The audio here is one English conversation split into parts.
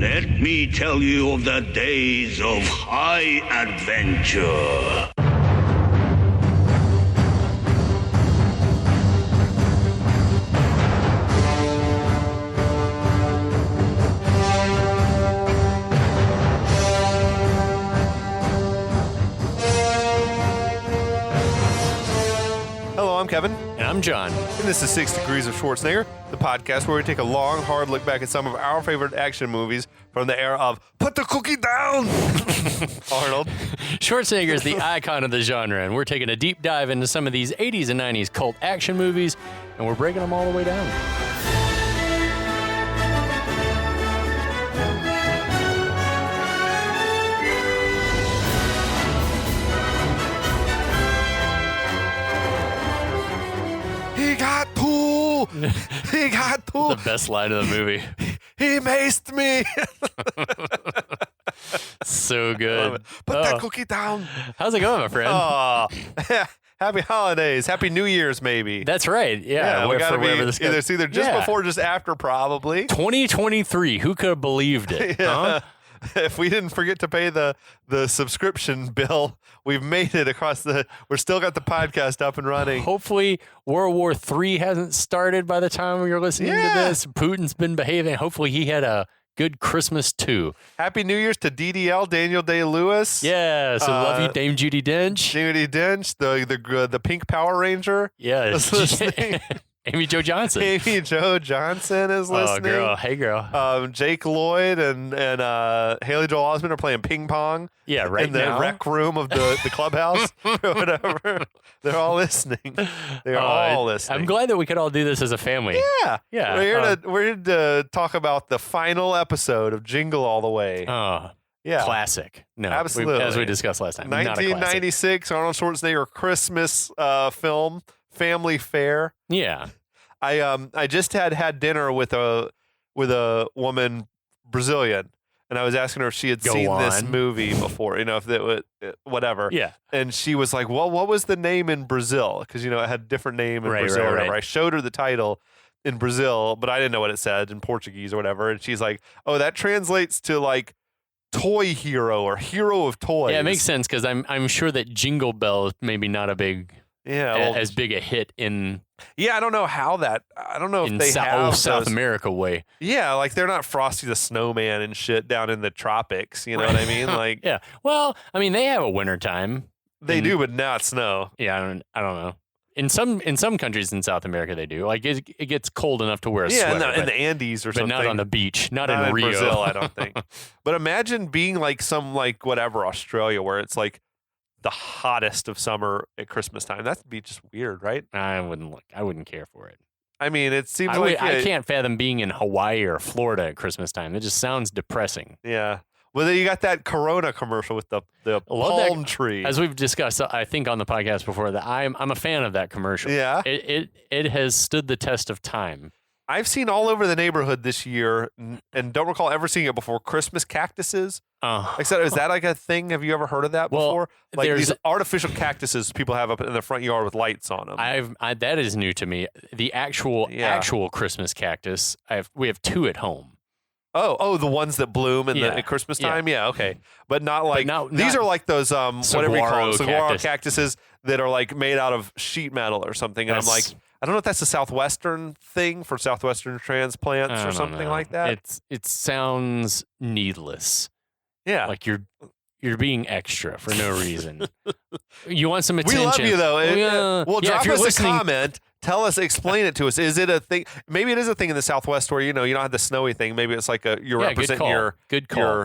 Let me tell you of the days of high adventure. Hello, I'm Kevin. And I'm John. And this is 6 Degrees of Schwarzenegger, the podcast where we take a long, hard look back at some of our favorite action movies from the era of Put the Cookie Down! Arnold. Schwarzenegger is the icon of the genre, and we're taking a deep dive into some of these 80s and 90s cult action movies, and we're breaking them all the way down. He got two! He got two! The best line of the movie. He maced me! So good. Put that cookie down! How's it going, my friend? Oh, happy holidays. Happy New Year's, maybe. That's right. Yeah. we gotta be it's either just Yeah. before or just after, probably. 2023. Who could have believed it? Huh? If we didn't forget to pay the subscription bill, we've made it across we're still got the podcast up and running. Hopefully World War III hasn't started by the time you're listening to this. Putin's been behaving. Hopefully he had a good Christmas too. Happy New Year's to DDL, Daniel Day-Lewis. Yeah, so love you, Dame Judi Dench. Judi Dench, the pink Power Ranger. Yeah, is listening. Amy Jo Johnson. Amy Jo Johnson is listening. Oh, girl. Hey, girl. Jake Lloyd and Haley Joel Osment are playing ping pong. Yeah, right in the now. rec room of the clubhouse or whatever. They're all listening. They're all listening. I'm glad that we could all do this as a family. Yeah. Yeah. We're here to talk about the final episode of Jingle All The Way. Oh, yeah. Classic. No, absolutely. as we discussed last time. 1996 Arnold Schwarzenegger Christmas film, Family Fare. Yeah. I just had dinner with a woman, Brazilian, and I was asking her if she had seen this movie before, if it was whatever. Yeah. And she was like, well, what was the name in Brazil? Because, it had a different name in Brazil or whatever. I showed her the title in Brazil, but I didn't know what it said in Portuguese or whatever. And she's like, oh, that translates to like toy hero or hero of toys. Yeah, it makes sense because I'm sure that Jingle Bell is maybe not a big... as big a hit in I don't know if they have South America way. Yeah, like they're not Frosty the Snowman and shit down in the tropics, you know what I mean? Like yeah. Well, I mean they have a winter time. They do, but not snow. Yeah, I don't know. In some countries in South America they do. Like it gets cold enough to wear a sweater. In the Andes or but something. But not on the beach. Not in Rio. Brazil, I don't think. But imagine being like whatever Australia where it's like the hottest of summer at Christmas time. That'd be just weird, right? I wouldn't care for it. I mean, it seems I can't fathom being in Hawaii or Florida at Christmas time. It just sounds depressing. Yeah. Well, then you got that Corona commercial with the palm tree. As we've discussed, I think on the podcast before, that I'm a fan of that commercial. Yeah. It has stood the test of time. I've seen all over the neighborhood this year, and don't recall ever seeing it before. Christmas cactuses. Like I said, is that like a thing? Have you ever heard of that before? Like these artificial cactuses people have up in the front yard with lights on them. That is new to me. The actual Christmas cactus. We have two at home. Oh, the ones that bloom at Christmas time. Yeah, okay, but not like these are like those whatever you call them, saguaro cactuses that are like made out of sheet metal or something. And I'm like, I don't know if that's a Southwestern thing for Southwestern transplants or something like that. It sounds needless. Yeah, like you're being extra for no reason. You want some attention. We love you though. Well, drop us a comment. Tell us, explain it to us. Is it a thing? Maybe it is a thing in the Southwest where you don't have the snowy thing. Maybe it's like you're representing your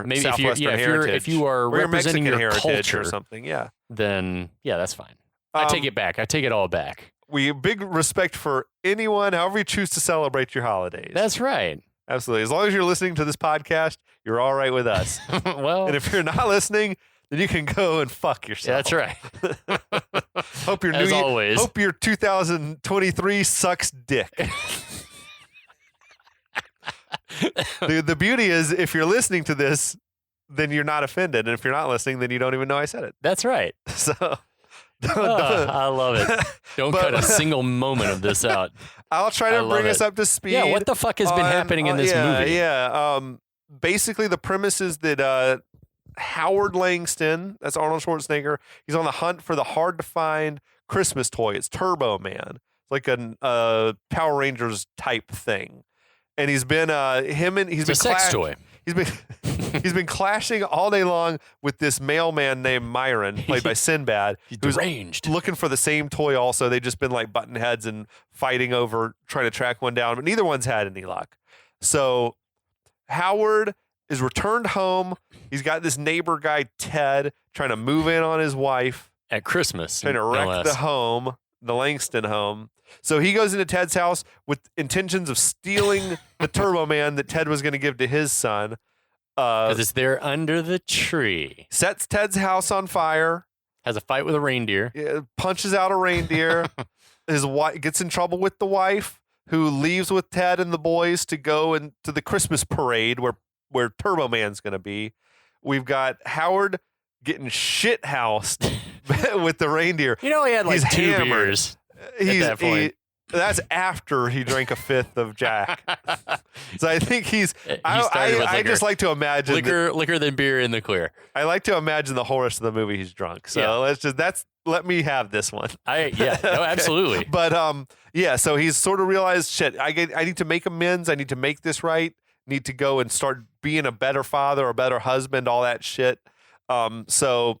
maybe Southwestern heritage. If you are representing your culture or something, then that's fine. I take it back. I take it all back. We have big respect for anyone, however you choose to celebrate your holidays. That's right. Absolutely. As long as you're listening to this podcast, you're all right with us. Well, and if you're not listening, then you can go and fuck yourself. That's right. Hope your always. Hope your 2023 sucks dick. The beauty is, if you're listening to this, then you're not offended, and if you're not listening, then you don't even know I said it. That's right. So. I love it. Don't cut a single moment of this out. I'll try to bring us up to speed. Yeah, what the fuck has been happening in this movie? Yeah, basically the premise is that Howard Langston, that's Arnold Schwarzenegger, he's on the hunt for the hard-to-find Christmas toy. It's Turbo Man. It's like a Power Rangers type thing. And he's been a sex toy. He's been clashing all day long with this mailman named Myron, played by Sinbad, He's deranged, looking for the same toy. Also, they've just been like butting heads and fighting over trying to track one down, but neither one's had any luck. So Howard is returned home. He's got this neighbor guy Ted trying to move in on his wife at Christmas, trying to wreck the home, the Langston home. So he goes into Ted's house with intentions of stealing the Turbo Man that Ted was going to give to his son. Because it's there under the tree. Sets Ted's house on fire. Has a fight with a reindeer. Punches out a reindeer. His wife gets in trouble with the wife, who leaves with Ted and the boys to go into the Christmas parade where Turbo Man's going to be. We've got Howard getting shit housed with the reindeer. He had like two beers. At that point. That's after he drank a fifth of Jack. So I think I just like to imagine liquor than beer in the clear. I like to imagine the whole rest of the movie he's drunk. So let me have this one. Absolutely. But so he's sort of realized, shit, I need to make amends. I need to make this right. Need to go and start being a better father, a better husband, all that shit. So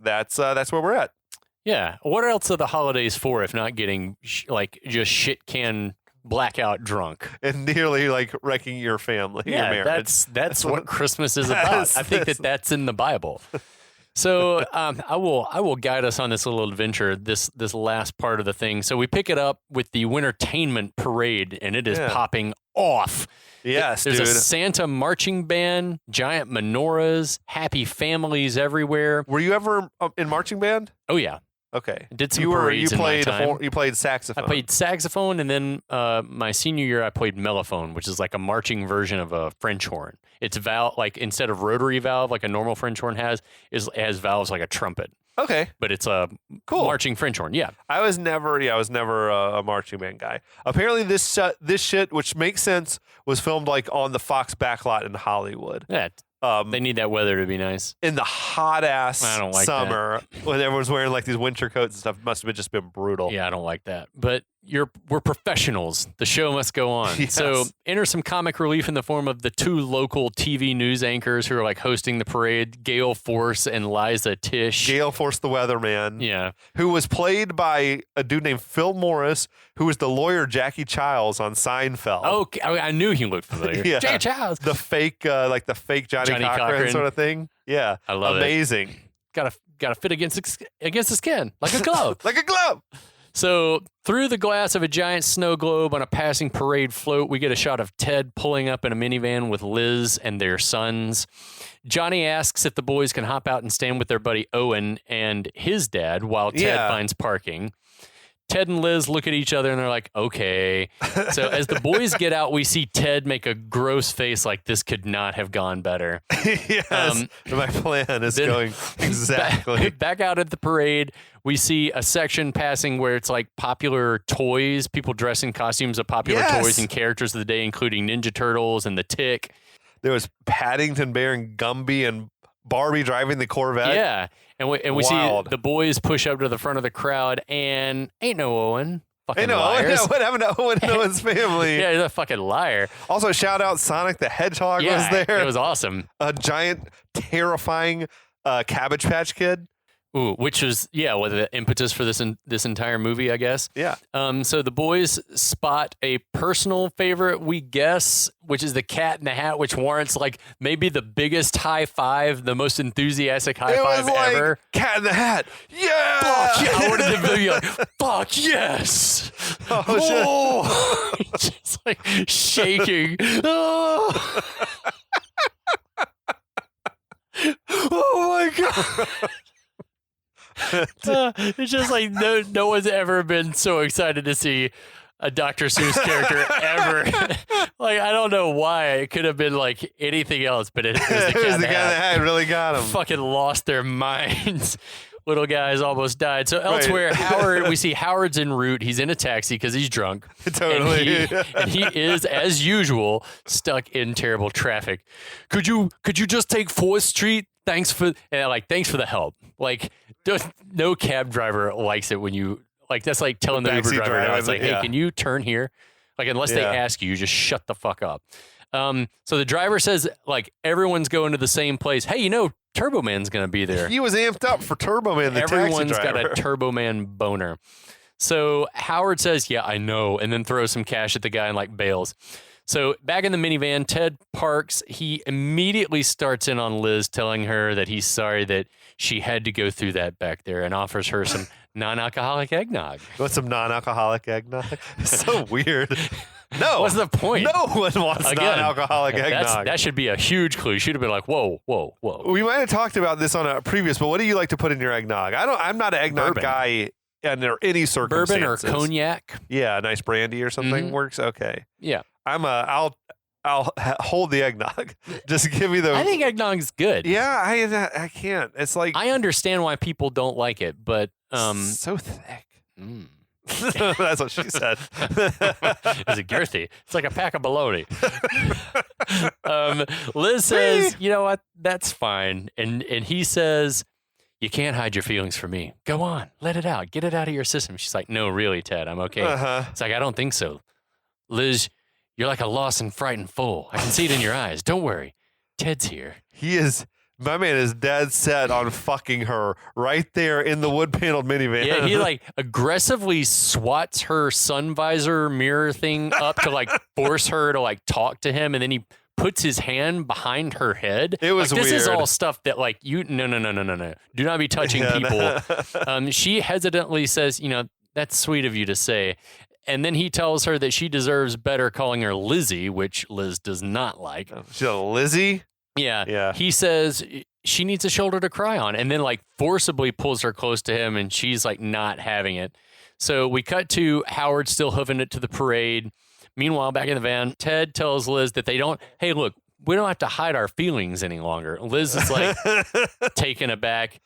that's where we're at. Yeah. What else are the holidays for if not getting just shit can blackout drunk and nearly like wrecking your family? Yeah, your marriage. that's what Christmas is about. I think that's in the Bible. So I will guide us on this little adventure. This last part of the thing. So we pick it up with the Wintertainment Parade, and it is popping off. Yes, there's dude. a Santa marching band, giant menorahs, happy families everywhere. Were you ever in marching band? Oh yeah. Okay. Did some parades in my time. You played saxophone. I played saxophone, and then my senior year I played mellophone, which is like a marching version of a French horn. It's like instead of rotary valve like a normal French horn has, it has valves like a trumpet. Okay. But it's a marching French horn. Yeah. I was never a marching band guy. Apparently this shit, which makes sense, was filmed like on the Fox backlot in Hollywood. Yeah. They need that weather to be nice. In the hot ass summer when everyone's wearing like these winter coats and stuff, it must have just been brutal. Yeah, I don't like that. But we're professionals. The show must go on. Yes. So enter some comic relief in the form of the two local TV news anchors who are like hosting the parade, Gale Force and Liza Tish. Gale Force the weatherman. Yeah. Who was played by a dude named Phil Morris, who was the lawyer Jackie Childs on Seinfeld. Oh, I knew he looked familiar. Yeah. Jackie Childs. The fake Johnny Cochran sort of thing. Yeah. I love Amazing. it. Gotta fit against the skin. Like a glove. Like a glove. So through the glass of a giant snow globe on a passing parade float, we get a shot of Ted pulling up in a minivan with Liz and their sons. Johnny asks if the boys can hop out and stand with their buddy Owen and his dad while Ted finds parking. Ted and Liz look at each other and they're like, okay. So as the boys get out, we see Ted make a gross face like this could not have gone better. Yes, my plan is going exactly. Back out at the parade, we see a section passing where it's like popular toys, people dressed in costumes of popular toys and characters of the day, including Ninja Turtles and the Tick. There was Paddington Bear and Gumby and Barbie driving the Corvette. Yeah. And we see the boys push up to the front of the crowd, and ain't no Owen. Fucking liars. What happened to Owen and Owen's family? Yeah, he's a fucking liar. Also, shout out Sonic the Hedgehog was there. It was awesome. A giant, terrifying Cabbage Patch Kid. Ooh, which was with the impetus for this entire movie, I guess. Yeah. So the boys spot a personal favorite, we guess, which is the Cat in the Hat, which warrants like maybe the biggest high five, the most enthusiastic high five ever. Cat in the Hat. Yeah. Fuck yeah! I wanted the video like, fuck yes. Oh, just like shaking. Oh. Oh my god. It's just like no one's ever been so excited to see a Dr. Seuss character ever. Like, I don't know why. It could have been like anything else, but it was the Cat in the Hat. Really got him. Fucking lost their minds. little guy's almost died. So elsewhere, Howard, we see Howard's en route. He's in a taxi because he's drunk. Totally. And he is, as usual, stuck in terrible traffic. Could you just take 4th Street? Thanks for the help. Like, no cab driver likes it when you, like, that's like telling the Uber driver now. It's like, hey, can you turn here? Like, unless they ask you, just shut the fuck up. So the driver says, like, everyone's going to the same place. Hey, Turbo Man's going to be there. He was amped up for Turbo Man, the taxi driver. Everyone's got a Turbo Man boner. So Howard says, yeah, I know, and then throws some cash at the guy and, like, bails. So back in the minivan, Ted parks. He immediately starts in on Liz, telling her that he's sorry that she had to go through that back there, and offers her some non-alcoholic eggnog. Want some non-alcoholic eggnog? It's so weird. No. What's the point? No one wants non-alcoholic eggnog. That should be a huge clue. You should have been like, whoa. We might have talked about this on a previous, but what do you like to put in your eggnog? I'm not an eggnog guy under any circumstances. Bourbon or cognac? Yeah, a nice brandy or something works. Okay. Yeah. I'll hold the eggnog. Just give me the. I think eggnog's good. Yeah, I can't. It's like I understand why people don't like it, but so thick. That's what she said. Is it girthy? It's like a pack of bologna. Liz says, you know what? That's fine. And he says, you can't hide your feelings from me. Go on. Let it out. Get it out of your system. She's like, no, really, Ted. I'm okay. It's like, I don't think so. Liz, you're like a lost and frightened fool. I can see it in your eyes. Don't worry. Ted's here. My man is dead set on fucking her right there in the wood paneled minivan. Yeah, he like aggressively swats her sun visor mirror thing up to like force her to like talk to him, and then he puts his hand behind her head. It was like, this weird. is all stuff that like no. Do not be touching people. She hesitantly says, that's sweet of you to say. And then he tells her that she deserves better, calling her Lizzie, which Liz does not like. She's a Lizzie? Yeah. He says she needs a shoulder to cry on, and then like forcibly pulls her close to him, and she's like not having it. So we cut to Howard still hoofing it to the parade. Meanwhile, back in the van, Ted tells Liz that hey, look, we don't have to hide our feelings any longer. Liz is like taken aback.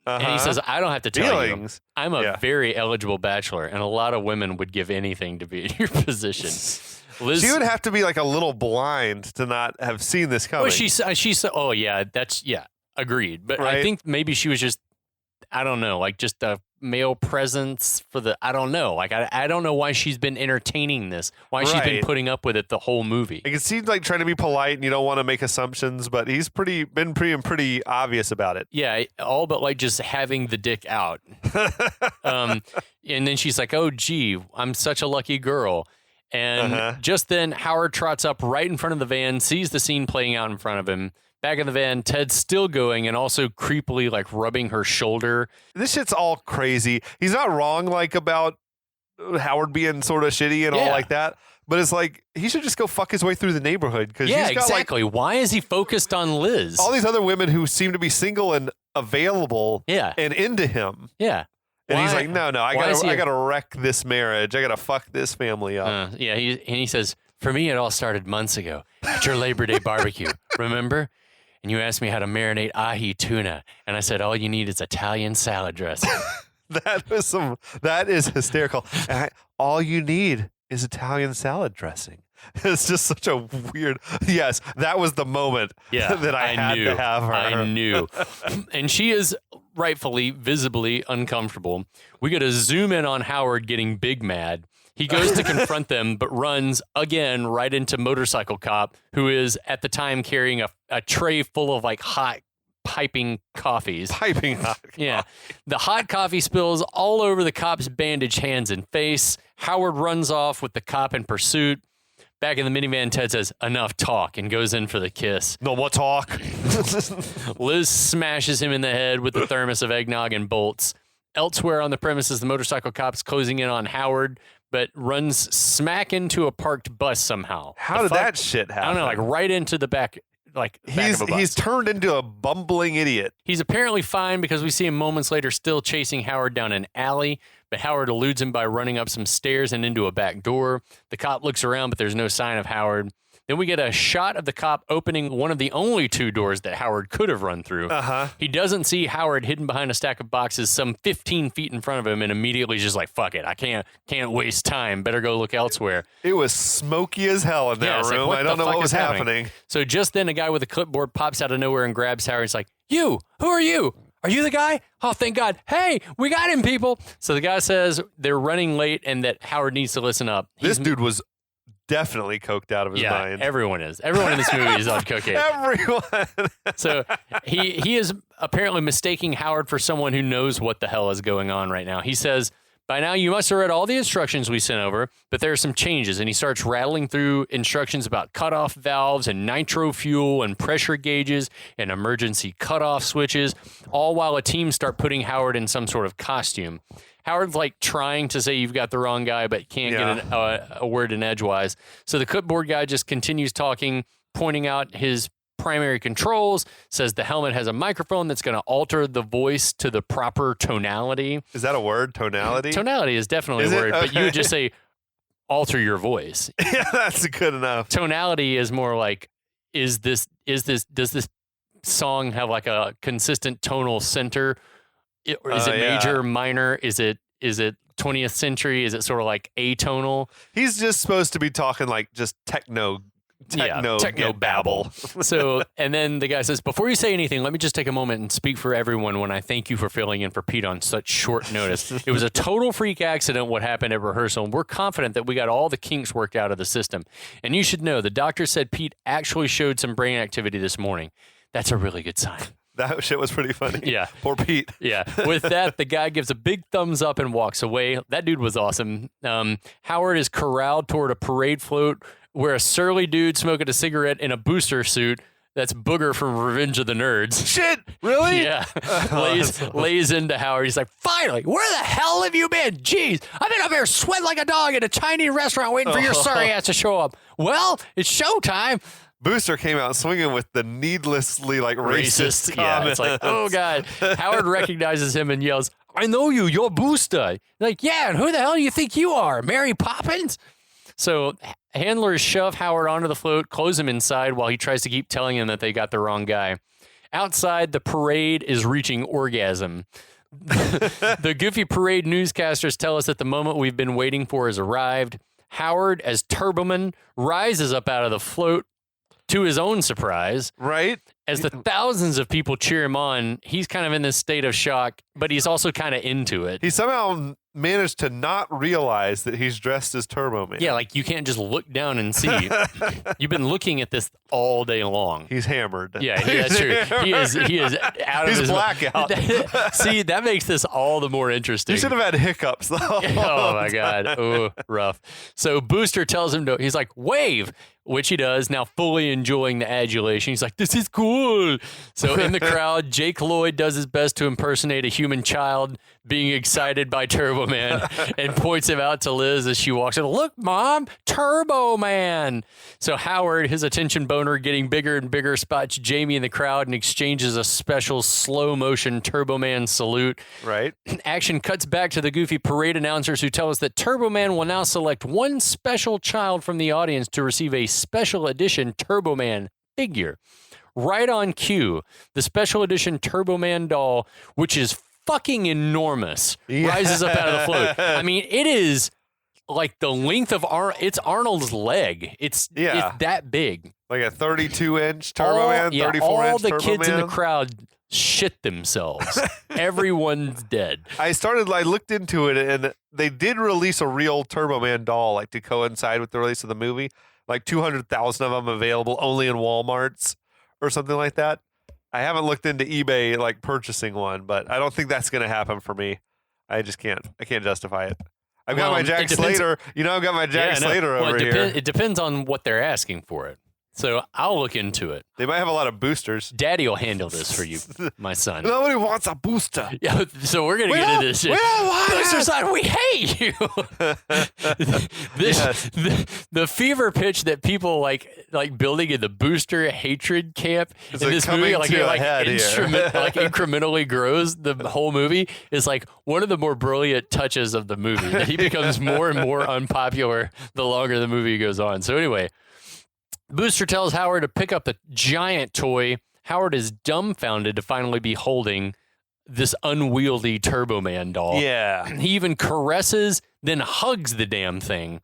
And he says, I don't have to tell you. I'm a very eligible bachelor, and a lot of women would give anything to be in your position. Liz, she would have to be like a little blind to not have seen this coming. Well, she said, oh, yeah, agreed. But I think maybe she was just, I don't know, like just a male presence for I don't know. Like, I don't know why she's been entertaining this, why she's been putting up with it the whole movie. It seems like trying to be polite and you don't want to make assumptions, but he's been pretty obvious about it. Yeah, all but like just having the dick out. And then she's like, oh, gee, I'm such a lucky girl. And just then, Howard trots up right in front of the van, sees the scene playing out in front of him. Back in the van, Ted's still going and also creepily like rubbing her shoulder. This shit's all crazy. He's not wrong like about Howard being sort of shitty and all like that. But it's like he should just go fuck his way through the neighborhood. Yeah, exactly. Like, why is he focused on Liz? All these other women who seem to be single and available and into him. Yeah. And he's like, no, I gotta wreck this marriage. I gotta fuck this family up. He says, for me, it all started months ago at your Labor Day barbecue. Remember? And you asked me how to marinate ahi tuna, and I said all you need is Italian salad dressing. That is hysterical. All you need is Italian salad dressing. It's just such a weird. Yes, that was the moment that I had to have her. I knew, and she is rightfully, visibly uncomfortable. We got to zoom in on Howard getting big mad. He goes to confront them, but runs again right into Motorcycle Cop, who is at the time carrying a tray full of like hot piping coffees. Piping hot coffee. Yeah. The hot coffee spills all over the cop's bandaged hands and face. Howard runs off with the cop in pursuit. Back in the minivan, Ted says, enough talk, and goes in for the kiss. No more talk. Liz smashes him in the head with the thermos of eggnog and bolts. Elsewhere on the premises, the Motorcycle Cop's closing in on Howard, but runs smack into a parked bus somehow. How did that shit happen? I don't know, like right into the back. Back of a bus. He's turned into a bumbling idiot. He's apparently fine because we see him moments later still chasing Howard down an alley, but Howard eludes him by running up some stairs and into a back door. The cop looks around, but there's no sign of Howard. Then we get a shot of the cop opening one of the only 2 doors that Howard could have run through. He doesn't see Howard hidden behind a stack of boxes some 15 feet in front of him and immediately just like, fuck it. I can't waste time. Better go look elsewhere. It was smoky as hell in that room. I don't know what was happening. So just then a guy with a clipboard pops out of nowhere and grabs Howard. He's like, you, who are you? Are you the guy? Oh, thank God. Hey, we got him, people. So the guy says they're running late and that Howard needs to listen up. This dude was definitely coked out of his mind. Everyone is. Everyone in this movie is on cocaine. Everyone. So he is apparently mistaking Howard for someone who knows what the hell is going on right now. He says, by now you must have read all the instructions we sent over, but there are some changes. And he starts rattling through instructions about cutoff valves and nitro fuel and pressure gauges and emergency cutoff switches, all while a team start putting Howard in some sort of costume. Howard's like trying to say you've got the wrong guy, but can't get a word in edgewise. So the clipboard guy just continues talking, pointing out his primary controls, says the helmet has a microphone that's going to alter the voice to the proper tonality. Is that a word, tonality? Tonality is definitely a word, but you would just say alter your voice. Yeah, that's good enough. Tonality is more like, does this song have like a consistent tonal center? Or is it major, minor? Is it 20th century? Is it sort of like atonal? He's just supposed to be talking like just techno babble. So, and then the guy says, before you say anything, let me just take a moment and speak for everyone when I thank you for filling in for Pete on such short notice. It was a total freak accident what happened at rehearsal, and we're confident that we got all the kinks worked out of the system. And you should know, the doctor said Pete actually showed some brain activity this morning. That's a really good sign. That shit was pretty funny. Yeah. Poor Pete. Yeah. With that, the guy gives a big thumbs up and walks away. That dude was awesome. Howard is corralled toward a parade float where a surly dude smoking a cigarette in a booster suit, that's Booger from Revenge of the Nerds. Shit, really? Yeah. Lays into Howard. He's like, finally, where the hell have you been? Jeez, I've been up here sweating like a dog in a Chinese restaurant waiting for your sorry ass to show up. Well, it's showtime. Booster came out swinging with the needlessly like racist Yeah, it's like, oh God. Howard recognizes him and yells, I know you, you're Booster. Like, yeah, and who the hell do you think you are, Mary Poppins? So handlers shove Howard onto the float, close him inside while he tries to keep telling him that they got the wrong guy. Outside, the parade is reaching orgasm. The goofy parade newscasters tell us that the moment we've been waiting for has arrived. Howard, as Turboman, rises up out of the float, to his own surprise. Right. As the thousands of people cheer him on, he's kind of in this state of shock, but he's also kind of into it. He somehow managed to not realize that he's dressed as Turbo Man. Yeah, like you can't just look down and see. You've been looking at this all day long. He's hammered. Yeah, that's true. He is out of his blackout. See, that makes this all the more interesting. You should have had hiccups though. Oh my God. Oh, rough. So Booster tells him he's like, wave, which he does, now fully enjoying the adulation. He's like, this is cool. So in the crowd, Jake Lloyd does his best to impersonate a human child being excited by Turbo Man and points him out to Liz as she walks in. Look, Mom, Turbo Man. So Howard, his attention boner getting bigger and bigger, spots Jamie in the crowd and exchanges a special slow motion Turbo Man salute. Right. Action cuts back to the goofy parade announcers who tell us that Turbo Man will now select one special child from the audience to receive a special edition Turbo Man figure. Right on cue, the special edition Turbo Man doll, which is fucking enormous, rises up out of the float. I mean, it is like the length of it's Arnold's leg. It's that big. Like a 32-inch Turbo Man, 34-inch Turbo Man. All the kids in the crowd shit themselves. Everyone's dead. I looked into it, and they did release a real Turbo Man doll, like to coincide with the release of the movie. Like 200,000 of them available only in Walmarts or something like that. I haven't looked into eBay like purchasing one, but I don't think that's going to happen for me. I just can't. I can't justify it. I've got my Jack Slater. I've got my Jack Slater over here. It depends on what they're asking for it. So I'll look into it. They might have a lot of boosters. Daddy will handle this for you, my son. Nobody wants a booster. Yeah, so we're going to get into this shit. We don't want Booster son, we hate you. The fever pitch that people like building in the booster hatred camp in this movie, incrementally grows the whole movie, is like one of the more brilliant touches of the movie. That he becomes more and more unpopular the longer the movie goes on. So anyway, Booster tells Howard to pick up the giant toy. Howard is dumbfounded to finally be holding this unwieldy Turbo Man doll. Yeah. He even caresses, then hugs the damn thing.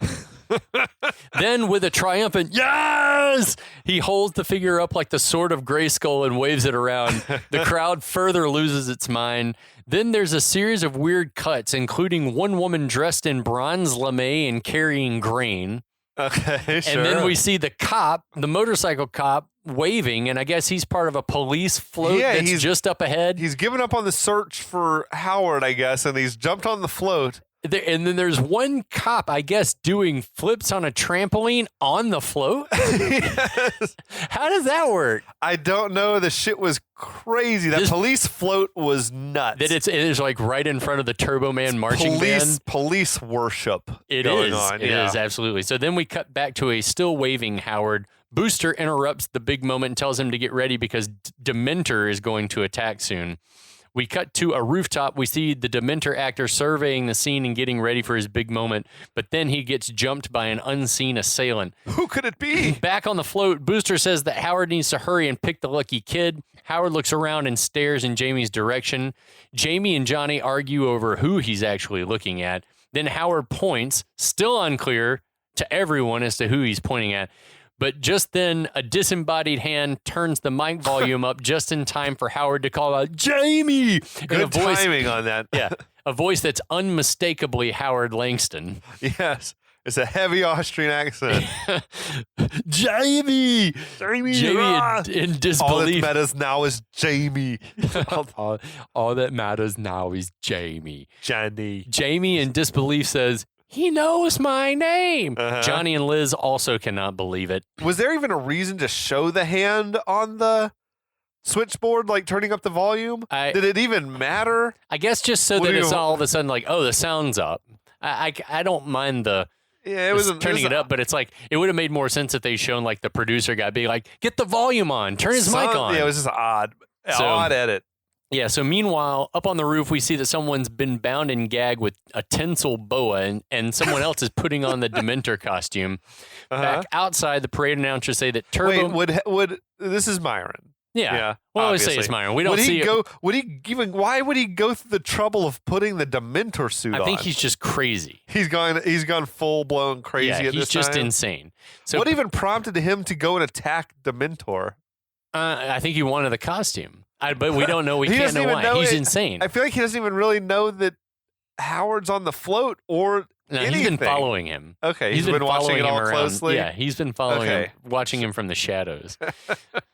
Then, with a triumphant yes, he holds the figure up like the sword of Grayskull and waves it around. The crowd further loses its mind. Then there's a series of weird cuts, including one woman dressed in bronze lame and carrying grain. Okay, sure. And then we see the cop, the motorcycle cop, waving, and I guess he's part of a police float that's just up ahead. He's given up on the search for Howard, I guess, and he's jumped on the float. And then there's one cop, I guess, doing flips on a trampoline on the float. Yes. How does that work? I don't know. The shit was crazy. That police float was nuts. That it is like right in front of the Turbo Man marching band. Police worship. It is, absolutely. So then we cut back to a still waving Howard. Booster interrupts the big moment and tells him to get ready because Dementor is going to attack soon. We cut to a rooftop. We see the Dementor actor surveying the scene and getting ready for his big moment, but then he gets jumped by an unseen assailant. Who could it be? Back on the float, Booster says that Howard needs to hurry and pick the lucky kid. Howard looks around and stares in Jamie's direction. Jamie and Johnny argue over who he's actually looking at. Then Howard points, still unclear to everyone as to who he's pointing at. But just then, a disembodied hand turns the mic volume up just in time for Howard to call out, Jamie! Good timing on that. Yeah, a voice that's unmistakably Howard Langston. Yes, it's a heavy Austrian accent. Jamie! Jamie in disbelief. All that matters now is Jamie. all that matters now is Jamie. Johnny. Jamie in disbelief says, he knows my name. Johnny and Liz also cannot believe it. Was there even a reason to show the hand on the switchboard, like turning up the volume? Did it even matter? I guess just so that it's all of a sudden like, oh, the sound's up. I don't mind turning it up, but it's like it would have made more sense if they shown like the producer guy being like, get the volume on, turn his mic on. Yeah, it was just odd edit. Yeah, so meanwhile, up on the roof, we see that someone's been bound and gagged with a tinsel boa, and someone else is putting on the Dementor costume. Back outside, the parade announcers say that Turbo... Wait, would this is Myron. Yeah. Well, we say it's Myron. We don't see why would he go through the trouble of putting the Dementor suit on? I think he's just crazy. He's gone full-blown crazy at this time? he's just insane. So what even prompted him to go and attack Dementor? I think he wanted the costume. But we don't know. We can't know why. He's insane. I feel like he doesn't even really know that Howard's on the float or anything. He's been following him. Okay, he's been watching it all closely. Yeah, he's been following him, watching him from the shadows.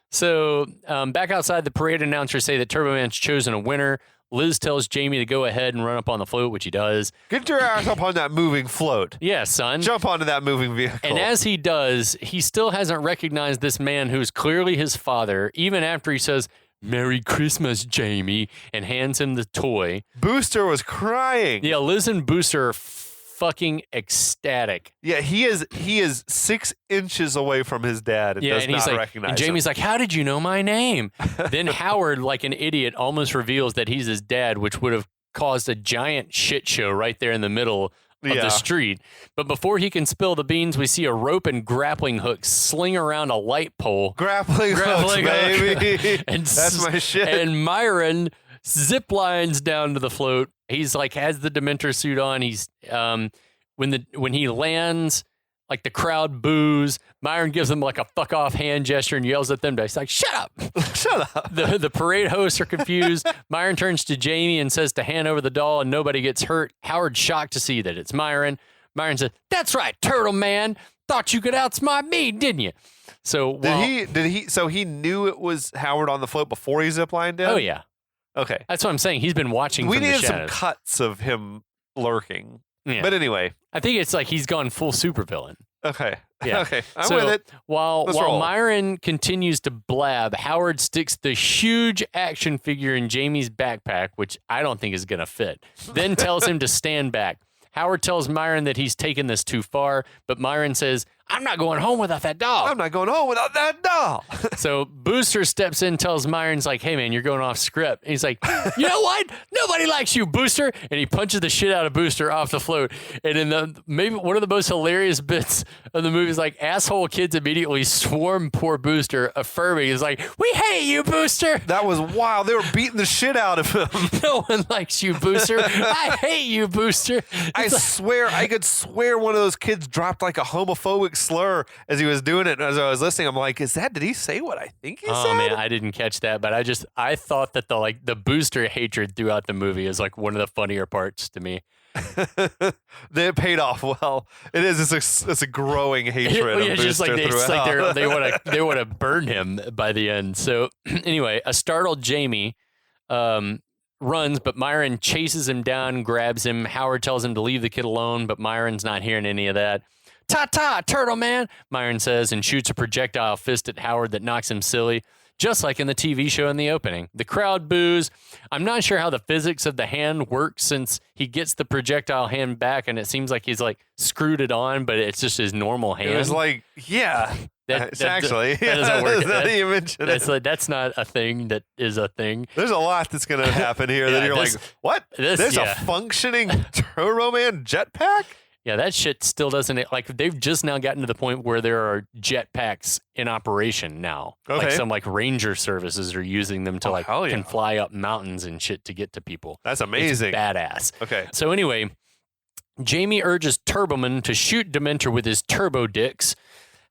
So back outside, the parade announcers say that Turbo Man's chosen a winner. Liz tells Jamie to go ahead and run up on the float, which he does. Get your ass up on that moving float. Yeah, son. Jump onto that moving vehicle. And as he does, he still hasn't recognized this man who's clearly his father, even after he says, Merry Christmas, Jamie, and hands him the toy. Booster was crying. Yeah, Liz and Booster are fucking ecstatic. Yeah, he is 6 inches away from his dad and does not recognize and Jamie's him. like, how did you know my name? Then Howard, like an idiot, almost reveals that he's his dad, which would have caused a giant shit show right there in the middle of the street. But before he can spill the beans, we see a rope and grappling hook sling around a light pole. Grappling hooks, baby. And that's my shit. And Myron zip lines down to the float. He's like has the Dementor suit on. He's when he lands, like the crowd boos. Myron gives them like a fuck off hand gesture and yells at them. He's like, "Shut up, shut up." The parade hosts are confused. Myron turns to Jamie and says to hand over the doll, and nobody gets hurt. Howard's shocked to see that it's Myron. Myron says, "That's right, Turtle Man. Thought you could outsmart me, didn't you?" So did he? So he knew it was Howard on the float before he ziplined in? Oh yeah. Okay. That's what I'm saying. He's been watching we from the needed shadows. some cuts of him lurking. Yeah. But anyway. I think it's like he's gone full supervillain. Okay. Yeah. Okay. I'm with it. While Myron continues to blab, Howard sticks the huge action figure in Jamie's backpack, which I don't think is going to fit, then tells him to stand back. Howard tells Myron that he's taken this too far, but Myron says, I'm not going home without that doll. I'm not going home without that doll. So Booster steps in, tells Myron's like, hey, man, you're going off script. And he's like, you know what? Nobody likes you, Booster. And he punches the shit out of Booster off the float. And in maybe one of the most hilarious bits of the movie is like asshole kids immediately swarm poor Booster, affirming. He's like, we hate you, Booster. That was wild. They were beating the shit out of him. No one likes you, Booster. I hate you, Booster. I could swear one of those kids dropped like a homophobic slur as he was doing it. And as I was listening, I'm like, did he say what I think he said? Oh man, I didn't catch that, but I thought that the Booster hatred throughout the movie is like one of the funnier parts to me. They paid off well. It is. It's a growing hatred. It's just like they want to burn him by the end. So anyway, a startled Jamie runs, but Myron chases him down, grabs him. Howard tells him to leave the kid alone, but Myron's not hearing any of that. Ta-ta, Turtle Man, Myron says, and shoots a projectile fist at Howard that knocks him silly, just like in the TV show in the opening. The crowd boos. I'm not sure how the physics of the hand works since he gets the projectile hand back, and it seems like he's like screwed it on, but it's just his normal hand. It was like, yeah. That doesn't work. You mentioned it. That's not a thing that is a thing. There's a lot that's going to happen here that you're like, what? There's a functioning Turbo Man jetpack? Yeah, that shit still doesn't, like, they've just now gotten to the point where there are jetpacks in operation now. Okay. Like some like ranger services are using them to can fly up mountains and shit to get to people. That's amazing. It's badass. Okay. So anyway, Jamie urges Turboman to shoot Dementor with his turbo dicks.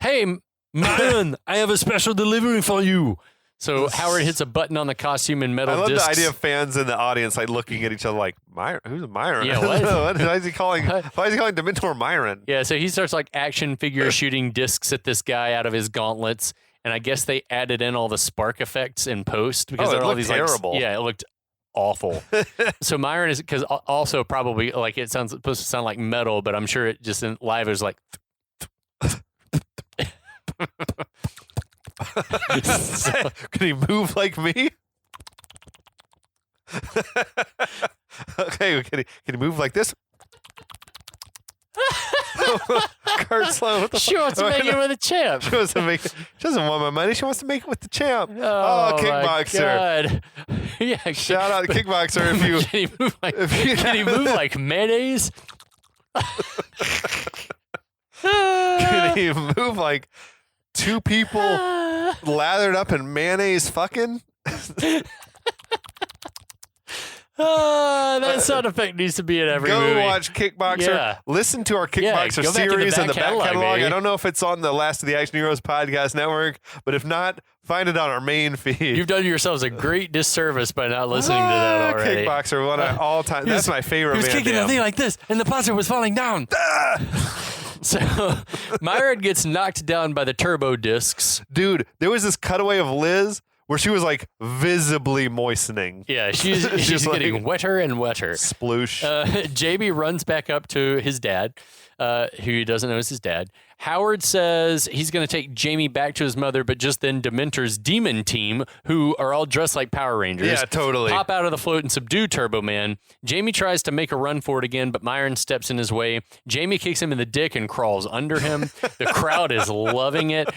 Hey, Myron, I have a special delivery for you. So Howard hits a button on the costume and metal discs. I love the idea of fans in the audience like looking at each other like, Myron? Who's Myron? Yeah, what? Why is he calling Dementor Myron? Yeah, so he starts like action figure shooting discs at this guy out of his gauntlets, and I guess they added in all the spark effects in post because there are all these terrible. Like, yeah, it looked awful. So Myron is because also probably like it's supposed to sound like metal, but I'm sure it just in live is like. Can he move like me? Okay, can he move like this? Kurt Sloan, what the she wants to make it with the champ. She doesn't want my money. She wants to make it with the champ. Oh Kickboxer. Yeah, shout out to Kickboxer if you can he move like mayonnaise? Can he move like two people lathered up in mayonnaise fucking? That sound effect needs to be in every movie. Go watch Kickboxer. Yeah. Listen to our Kickboxer series in the back catalog. I don't know if it's on the Last of the Action Heroes podcast network, but if not, find it on our main feed. You've done yourselves a great disservice by not listening to that already. Kickboxer, one of all time. That's my favorite. He was kicking the thing like this, and the poster was falling down. So Myron gets knocked down by the turbo discs. Dude, there was this cutaway of Liz where she was like visibly moistening. Yeah, she's getting like, wetter and wetter. Sploosh. Jamie runs back up to his dad, who he doesn't know is his dad. Howard says he's going to take Jamie back to his mother, but just then Dementor's demon team, who are all dressed like Power Rangers, yeah, totally, pop out of the float and subdue Turbo Man. Jamie tries to make a run for it again, but Myron steps in his way. Jamie kicks him in the dick and crawls under him. The crowd is loving it.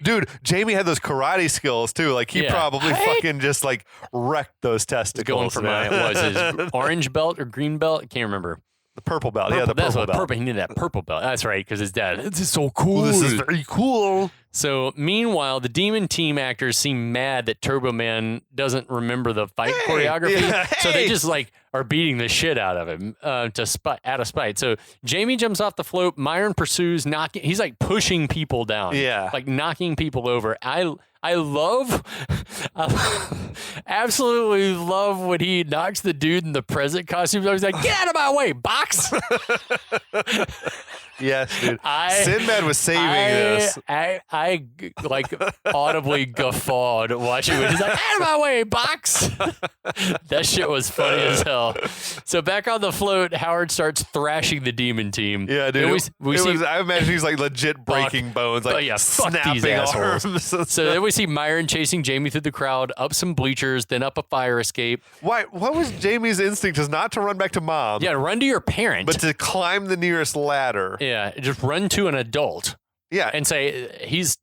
Dude, Jamie had those karate skills too. Like he probably fucking just like wrecked those testicles. Going for his orange belt or green belt? I can't remember. The purple belt. Purple, yeah, the purple belt. Purple. He needed that purple belt. That's right, because his dad. This is so cool. This is very cool. So, meanwhile, the demon team actors seem mad that Turbo Man doesn't remember the fight choreography. Yeah, so they just like are beating the shit out of him out of spite. So Jamie jumps off the float. Myron pursues, knocking. He's like pushing people down. Yeah, like knocking people over. I absolutely love when he knocks the dude in the present costume. He's like, get out of my way, box. Yes, dude. Sinbad was saving this. I like audibly guffawed watching it. He's like, out of my way, box. That shit was funny as hell. So back on the float, Howard starts thrashing the demon team. Yeah, dude. I imagine he's like legit breaking bones, like snapping arms. So then we see Myron chasing Jamie through the crowd, up some bleachers, then up a fire escape. Why? What was Jamie's instinct? Is not to run back to mom. Yeah, run to your parent. But to climb the nearest ladder. Yeah, just run to an adult. Yeah. And say, he's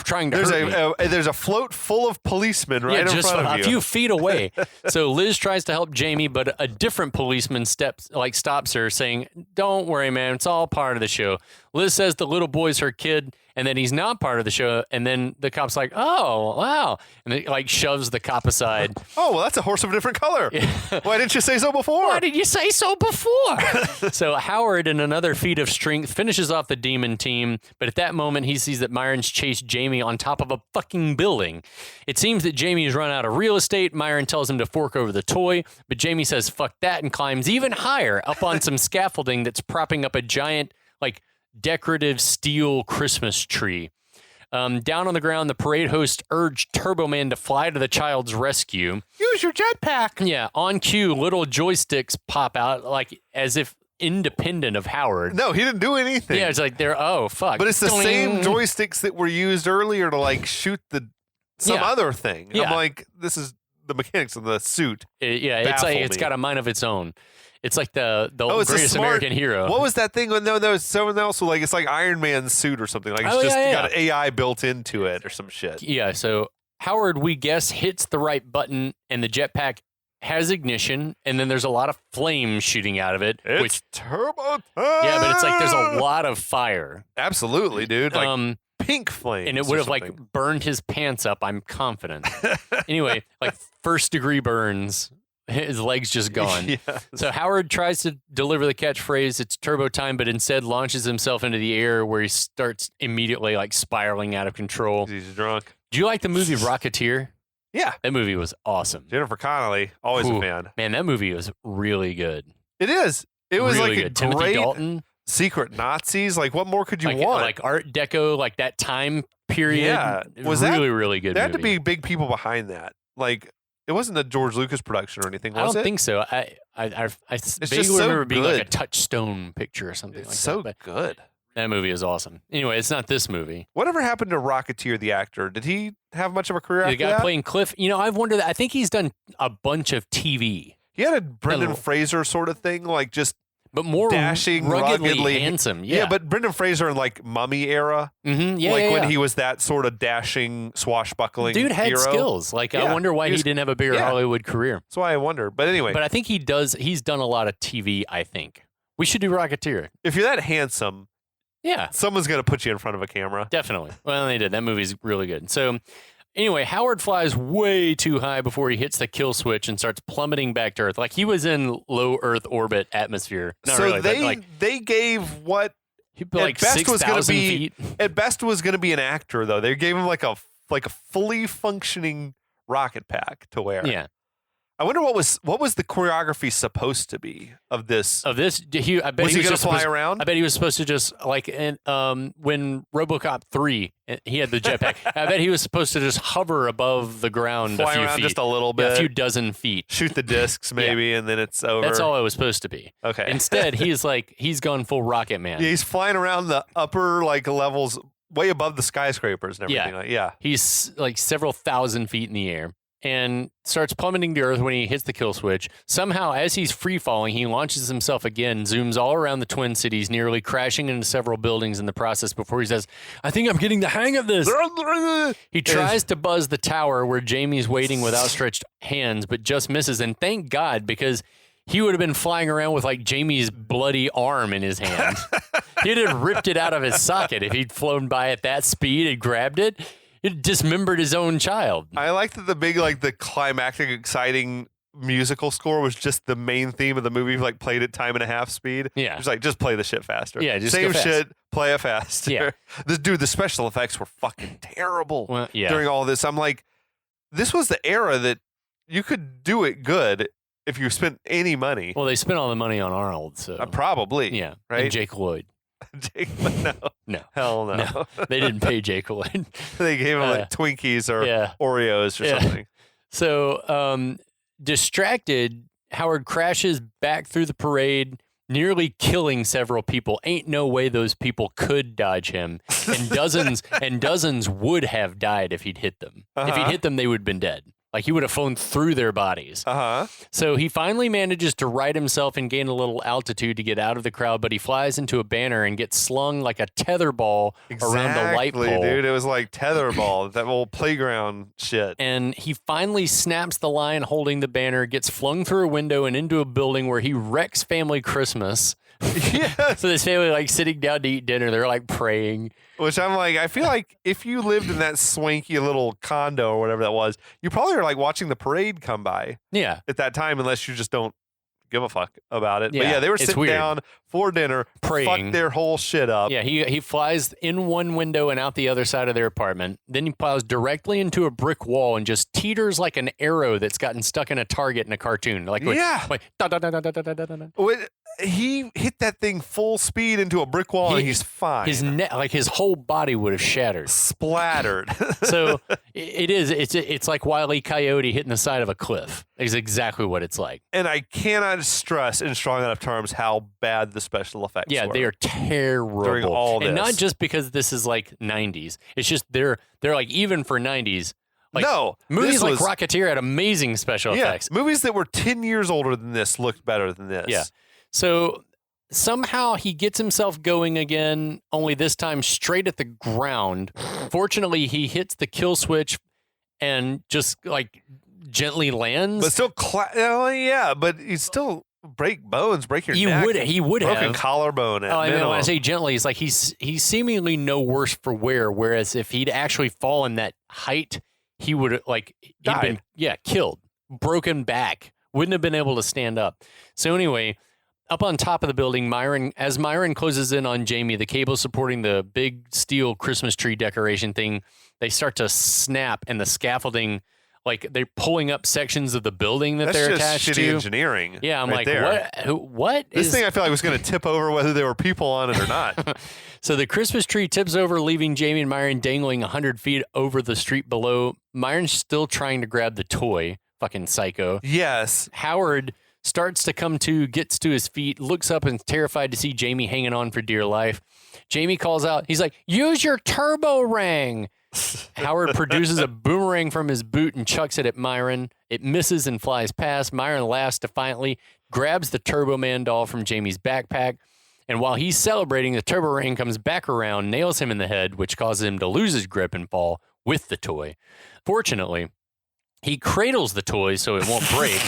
trying to hurt me. There's a float full of policemen right in front of you. A few feet away. So Liz tries to help Jamie, but a different policeman stops her, saying, "Don't worry, man. It's all part of the show." Liz says the little boy's her kid, and then he's not part of the show. And then the cop's like, "Oh, wow," and it shoves the cop aside. Oh, well, that's a horse of a different color. Why didn't you say so before? Why did you say so before? So Howard, in another feat of strength, finishes off the demon team. But at that moment, he sees that Myron's chased Jamie on top of a fucking building. It seems that Jamie has run out of real estate. Myron tells him to fork over the toy, but Jamie says fuck that and climbs even higher up on some scaffolding that's propping up a giant, decorative steel Christmas tree. Down on the ground, the parade host urged Turbo Man to fly to the child's rescue. Use your jetpack. Yeah, on cue, little joysticks pop out as if independent of Howard. No, he didn't do anything. Yeah, it's like they're fuck. But it's the same joysticks that were used earlier to shoot some other thing. Yeah. I'm like, this is the mechanics of the suit. It's got a mind of its own. It's like the greatest American hero. What was that thing? No, someone else was it's like Iron Man's suit or something. It's got an AI built into it or some shit. Yeah, so Howard, we guess, hits the right button and the jetpack has ignition, and then there's a lot of flames shooting out of it. It's turbo time. Yeah, but it's there's a lot of fire. Absolutely, dude. Pink flames. And it would have burned his pants up, I'm confident. Anyway, first degree burns. His leg's just gone. Yes. So Howard tries to deliver the catchphrase, "It's turbo time," but instead launches himself into the air where he starts immediately spiraling out of control. He's drunk. Do you like the movie Rocketeer? Yeah. That movie was awesome. Jennifer Connelly, always a fan. Man, that movie was really good. It is. It was really a good. Timothy great Dalton. Secret Nazis. What more could you want? Art Deco, that time period. Yeah. Was really, really good. There had to be big people behind that. It wasn't a George Lucas production or anything, was it? I don't think so. I vaguely remember being a Touchstone picture or something it's so good. That movie is awesome. Anyway, it's not this movie. Whatever happened to Rocketeer, the actor? Did he have much of a career after that? The guy playing Cliff, I've wondered that. I think he's done a bunch of TV. He had a Brendan Fraser sort of thing, but more dashing, ruggedly handsome. Yeah, but Brendan Fraser in Mummy era. Mm-hmm. Yeah, when he was that sort of dashing, swashbuckling dude had hero. Skills. I wonder why he didn't have a bigger Hollywood career. That's why I wonder. But anyway. But I think he does. He's done a lot of TV, I think. We should do Rocketeer. If you're that handsome, someone's going to put you in front of a camera. Definitely. Well, they did. That movie's really good. So anyway, Howard flies way too high before he hits the kill switch and starts plummeting back to Earth. He was in low Earth orbit atmosphere. Not so really, they gave what at best was going to be feet. At best was going to be an actor though. They gave him a fully functioning rocket pack to wear. Yeah. I wonder what was the choreography supposed to be of this? I bet was he going to fly around? I bet he was supposed to just when RoboCop 3 he had the jetpack. I bet he was supposed to just hover above the ground fly a few around feet, just a little bit, a few dozen feet, shoot the discs maybe, and then it's over. That's all it was supposed to be. Okay. Instead, he's gone full Rocket Man. Yeah, he's flying around the upper levels, way above the skyscrapers and everything. He's several thousand feet in the air. And starts plummeting to Earth when he hits the kill switch. Somehow, as he's free falling, he launches himself again, zooms all around the Twin Cities, nearly crashing into several buildings in the process before he says, "I think I'm getting the hang of this." He tries to buzz the tower where Jamie's waiting with outstretched hands, but just misses. And thank God, because he would have been flying around with Jamie's bloody arm in his hand. He'd have ripped it out of his socket if he'd flown by at that speed and grabbed it. It dismembered his own child. I like that the big, the climactic, exciting musical score was just the main theme of the movie, played at time and a half speed. Yeah. It's just play the shit faster. Yeah, just same go fast. shit, play it faster. Yeah. The special effects were fucking terrible during all this. I'm this was the era that you could do it good if you spent any money. Well, they spent all the money on Arnold, so. Probably. Yeah. Right? And Jake Lloyd. No. Hell no. They didn't pay Jake Lloyd. They gave him Twinkies or Oreos or something. So, distracted, Howard crashes back through the parade, nearly killing several people. Ain't no way those people could dodge him. And dozens would have died if he'd hit them. If he'd hit them, they would have been dead. Like he would have flown through their bodies. So he finally manages to right himself and gain a little altitude to get out of the crowd, but he flies into a banner and gets slung like a tether ball around the light pole. Dude. It was like tether ball, that old playground shit. And he finally snaps the line holding the banner, gets flung through a window and into a building where he wrecks family Christmas. Yeah. So this family like sitting down to eat dinner, they're like praying. Which I'm like, I feel like if you lived in that swanky little condo or whatever that was, you probably are like watching the parade come by. Yeah. At that time, unless you just don't give a fuck about it. Yeah, but yeah, they were sitting down for dinner, praying, fuck their whole shit up. Yeah, he flies in one window and out the other side of their apartment. Then he plows directly into a brick wall and just teeters like an arrow that's gotten stuck in a target in a cartoon. Like he hit that thing full speed into a brick wall and he's fine. His whole body would have shattered, splattered. So it's like Wile E. Coyote hitting the side of a cliff. Is exactly what it's like. And I cannot stress in strong enough terms how bad the special effects were. Yeah, they are terrible. During all this. And not just because this is like 90s. It's just they're like even for 90s. Like, no. Movies like Rocketeer had amazing special effects. Movies that were 10 years older than this looked better than this. Yeah. So somehow he gets himself going again, only this time straight at the ground. Fortunately, he hits the kill switch and just like gently lands. But still, but he still break bones, break your neck. He would have. Broken collarbone. I mean, when I say gently, it's like he's seemingly no worse for wear, whereas if he'd actually fallen that height, he would have been killed, broken back, wouldn't have been able to stand up. So anyway, up on top of the building, as Myron closes in on Jamie, the cable supporting the big steel Christmas tree decoration thing, they start to snap, and the scaffolding, like they're pulling up sections of the building that they're attached to. That's just shitty engineering. Yeah, I'm right like, there. what? This thing I feel like was going to tip over whether there were people on it or not. So the Christmas tree tips over, leaving Jamie and Myron dangling 100 feet over the street below. Myron's still trying to grab the toy. Fucking psycho. Yes. Howard starts to come to, gets to his feet, looks up and is terrified to see Jamie hanging on for dear life. Jamie calls out. He's like, use your turbo ring. Howard produces a boomerang from his boot and chucks it at Myron. It misses and flies past. Myron laughs defiantly, grabs the Turbo Man doll from Jamie's backpack, and while he's celebrating, the Turbo Ring comes back around, nails him in the head, which causes him to lose his grip and fall with the toy. Fortunately, he cradles the toy so it won't break,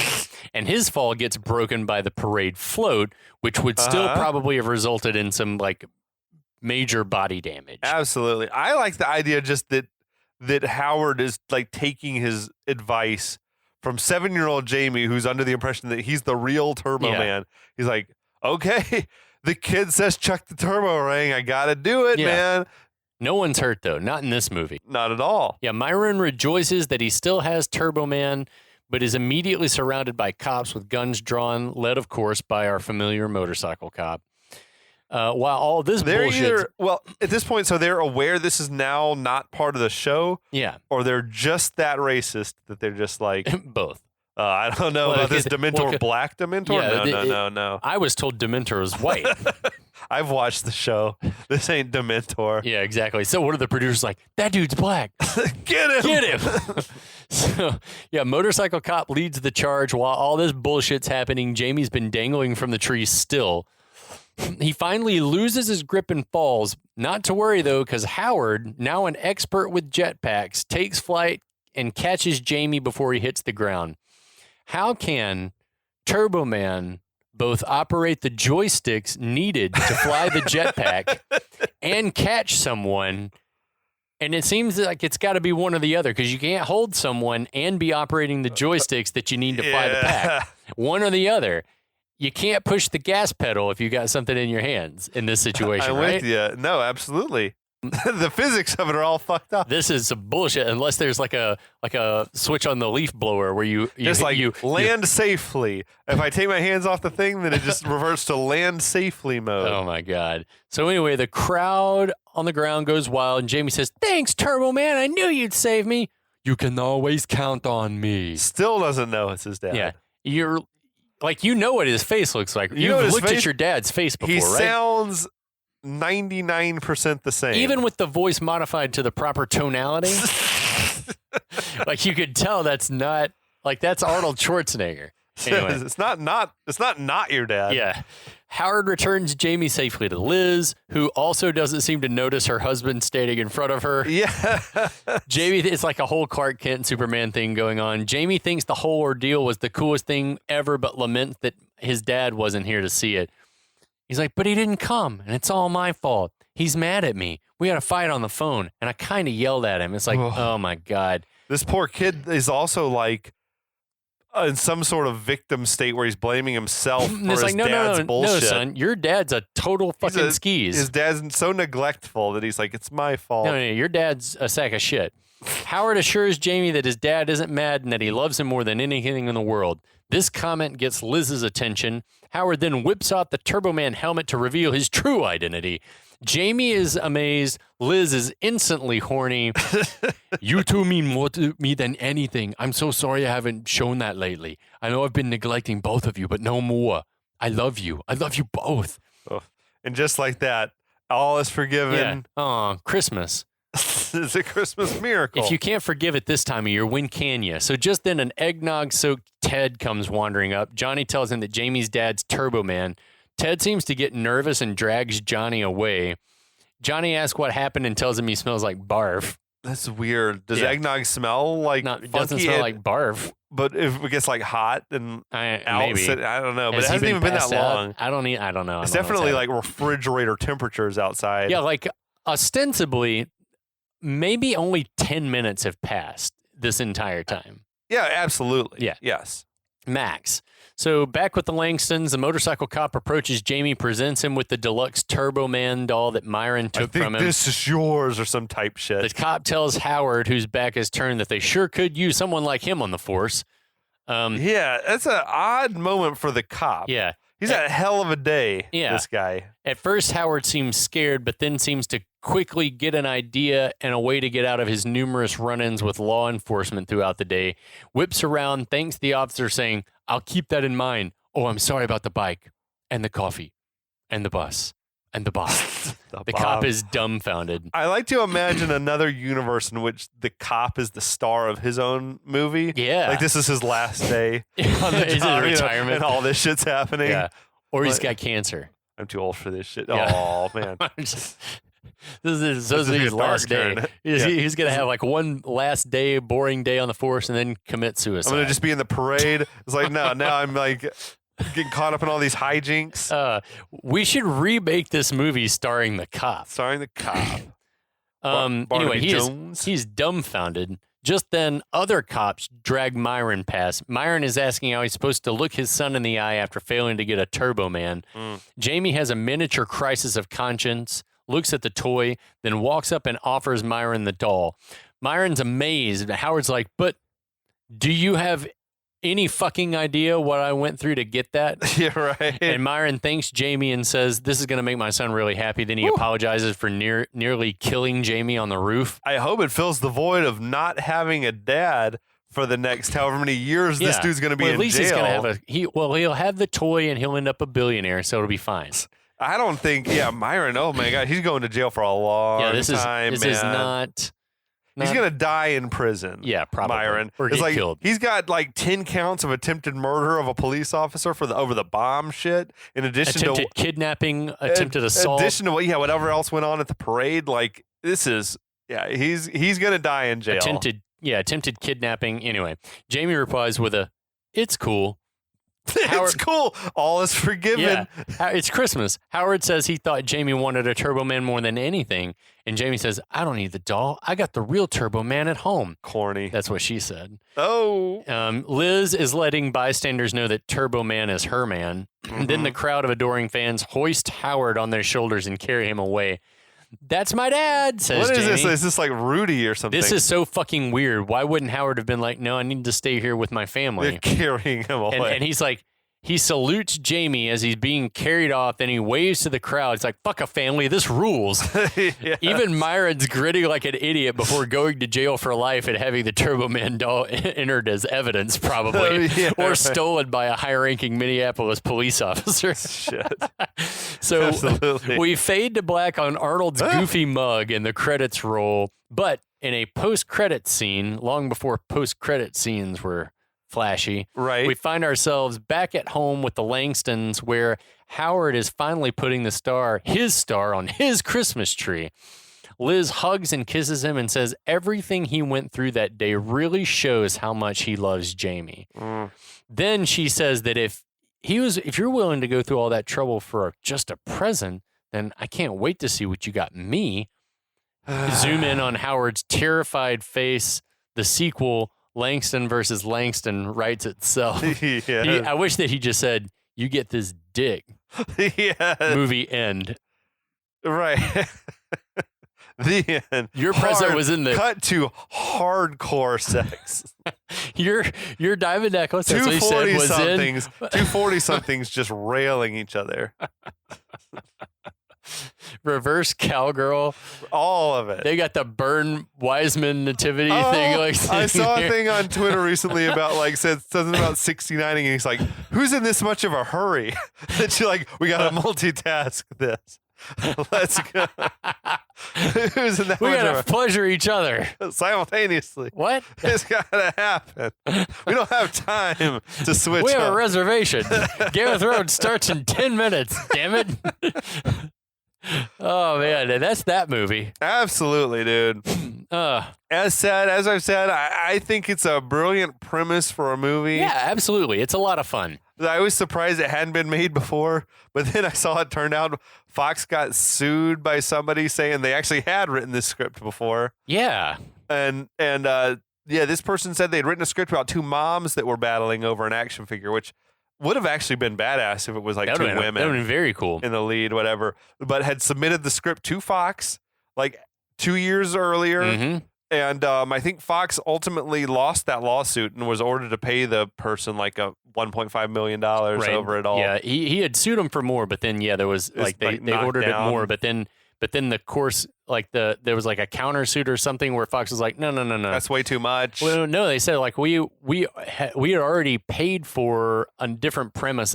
and his fall gets broken by the parade float, which would still probably have resulted in some like major body damage. Absolutely. I like the idea just that Howard is like taking his advice from 7-year-old Jamie, who's under the impression that he's the real Turbo Man. He's like, okay, the kid says chuck the turbo ring. I got to do it, man. No one's hurt, though. Not in this movie. Not at all. Yeah, Myron rejoices that he still has Turbo Man, but is immediately surrounded by cops with guns drawn, led, of course, by our familiar motorcycle cop. While all this bullshit... at this point, so they're aware this is now not part of the show? Yeah. Or they're just that racist that they're just like... Both. I don't know about this Dementor black Dementor. Yeah, no. I was told Dementor was white. I've watched the show. This ain't Dementor. Yeah, exactly. So what are the producers like? That dude's black. Get him. So, yeah, motorcycle cop leads the charge while all this bullshit's happening. Jamie's been dangling from the tree still. He finally loses his grip and falls. Not to worry, though, because Howard, now an expert with jetpacks, takes flight and catches Jamie before he hits the ground. How can Turbo Man both operate the joysticks needed to fly the jetpack and catch someone? And it seems like it's got to be one or the other, because you can't hold someone and be operating the joysticks that you need to fly the pack. One or the other. You can't push the gas pedal if you got something in your hands in this situation, I'm right? with you. No, absolutely. The physics of it are all fucked up. This is some bullshit unless there's like a switch on the leaf blower where you land safely. If I take my hands off the thing, then it just reverts to land safely mode. Oh my God. So anyway, the crowd on the ground goes wild and Jamie says, "Thanks, Turbo Man. I knew you'd save me. You can always count on me." Still doesn't know it's his dad. Yeah. You're like, you know what his face looks like. You've looked at your dad's face before, right? He right? sounds 99% the same. Even with the voice modified to the proper tonality. Like you could tell that's not like that's Arnold Schwarzenegger. Anyway. It's not your dad. Yeah. Howard returns Jamie safely to Liz, who also doesn't seem to notice her husband standing in front of her. Yeah. Jamie, it's like a whole Clark Kent Superman thing going on. Jamie thinks the whole ordeal was the coolest thing ever, but laments that his dad wasn't here to see it. He's like, but he didn't come, and it's all my fault. He's mad at me. We had a fight on the phone, and I kind of yelled at him. It's like, oh my God. This poor kid is also like in some sort of victim state where he's blaming himself for his dad's bullshit. No, son, your dad's a total fucking skis. His dad's so neglectful that he's like, it's my fault. No, your dad's a sack of shit. Howard assures Jamie that his dad isn't mad and that he loves him more than anything in the world. This comment gets Liz's attention. Howard then whips out the Turbo Man helmet to reveal his true identity. Jamie is amazed. Liz is instantly horny. You two mean more to me than anything. I'm so sorry I haven't shown that lately. I know I've been neglecting both of you, but no more. I love you. I love you both. Oh. And just like that, all is forgiven. Yeah. Oh, Christmas. It's a Christmas miracle. If you can't forgive it this time of year, when can you? So just then an eggnog-soaked Ted comes wandering up. Johnny tells him that Jamie's dad's Turbo Man. Ted seems to get nervous and drags Johnny away. Johnny asks what happened and tells him he smells like barf. That's weird. Does eggnog smell like it doesn't smell like barf. But if it gets like hot and maybe. I don't know. But it hasn't even been that long. I don't know. It's definitely like refrigerator temperatures outside. Yeah, like ostensibly, maybe only 10 minutes have passed this entire time. Yeah, absolutely. Yeah. Yes. Max. So back with the Langstons, the motorcycle cop approaches Jamie, presents him with the deluxe Turbo Man doll that Myron took from him. This is yours or some type shit. The cop tells Howard, whose back is turned, that they sure could use someone like him on the force. Yeah, that's an odd moment for the cop. Yeah. He's had a hell of a day, this guy. At first, Howard seems scared, but then seems to quickly get an idea and a way to get out of his numerous run-ins with law enforcement throughout the day. Whips around, thanks the officer, saying, I'll keep that in mind. Oh, I'm sorry about the bike and the coffee and the bus and the box. The cop is dumbfounded. I like to imagine another universe in which the cop is the star of his own movie. Yeah. Like this is his last day on the job, retirement. and all this shit's happening. Yeah. Or he's got cancer. I'm too old for this shit. Yeah. Oh, man. This is his last day. He's going to have like one last day, boring day on the force, and then commit suicide. I'm going to just be in the parade. It's like, no, now I'm like getting caught up in all these hijinks. We should remake this movie starring the cop. Anyway, he's dumbfounded. Just then, other cops drag Myron past. Myron is asking how he's supposed to look his son in the eye after failing to get a Turbo Man. Jamie has a miniature crisis of conscience, looks at the toy, then walks up and offers Myron the doll. Myron's amazed. Howard's like, but do you have any fucking idea what I went through to get that? Yeah, right. And Myron thanks Jamie and says, this is going to make my son really happy. Then he apologizes for nearly killing Jamie on the roof. I hope it fills the void of not having a dad for the next however many years this dude's going to be in jail. At least he's going to have he'll have the toy and he'll end up a billionaire, so it'll be fine. I don't think, Myron, oh my God, he's going to jail for a long time, This is not... He's going to die in prison. Yeah, probably. Myron. Or get killed. He's got like 10 counts of attempted murder of a police officer over the bomb shit. In addition attempted kidnapping, attempted assault. In addition to whatever else went on at the parade. Like this is, he's going to die in jail. Attempted kidnapping. Anyway, Jamie replies with it's cool. It's cool. All is forgiven. Yeah. It's Christmas. Howard says he thought Jamie wanted a Turbo Man more than anything. And Jamie says, I don't need the doll. I got the real Turbo Man at home. Corny. That's what she said. Oh. Liz is letting bystanders know that Turbo Man is her man. Mm-hmm. Then the crowd of adoring fans hoist Howard on their shoulders and carry him away. That's my dad, says Jamie. What is this? Is this like Rudy or something? This is so fucking weird. Why wouldn't Howard have been like, no, I need to stay here with my family? They're carrying him away. And he's like, he salutes Jamie as he's being carried off. Then he waves to the crowd. It's like, fuck a family. This rules. Yes. Even Myron's gritting like an idiot before going to jail for life and having the Turbo Man doll entered as evidence, probably. Or stolen by a high-ranking Minneapolis police officer. Shit. So Absolutely. we fade to black on Arnold's goofy mug and the credits roll. But in a post-credit scene, long before post-credit scenes were flashy, right? We find ourselves back at home with the Langstons, where Howard is finally putting his star on his Christmas tree. Liz hugs and kisses him and says everything he went through that day really shows how much he loves Jamie. Then she says that if you're willing to go through all that trouble for just a present, then I can't wait to see what you got me. Zoom in on Howard's terrified face. The sequel, Langston versus Langston, writes itself. I wish that he just said, "You get this dick." Movie end. Right. The end. Your present was in the cut to hardcore sex. your diamond necklace. That's what he said was in 240-somethings just railing each other. Reverse cowgirl, all of it. They got the Burn Wiseman nativity thing. I saw a thing on Twitter recently about said something about 69ing, and he's like, "Who's in this much of a hurry that you we got to multitask this? Let's go." Who's in that? We gotta pleasure each other simultaneously. What? It's gotta happen. We don't have time to switch. We have up. a reservation. Game of Thrones starts in 10 minutes. Damn it. Oh man, that's that movie. Absolutely, dude. As I've said, I think it's a brilliant premise for a movie. Yeah, absolutely. It's a lot of fun. I was surprised it hadn't been made before, but then I saw it turned out Fox got sued by somebody saying they actually had written this script before. Yeah. And this person said they'd written a script about two moms that were battling over an action figure, which would have actually been badass if it was two women. That would have been very cool. In the lead, whatever. But had submitted the script to Fox 2 years earlier. Mm-hmm. And I think Fox ultimately lost that lawsuit and was ordered to pay the person a $1.5 million over it all. Yeah, he had sued them for more, but then there was they ordered it more, but then the course there was a countersuit or something where Fox was like, no, that's way too much. Well, no, they said we had already paid for a different premise,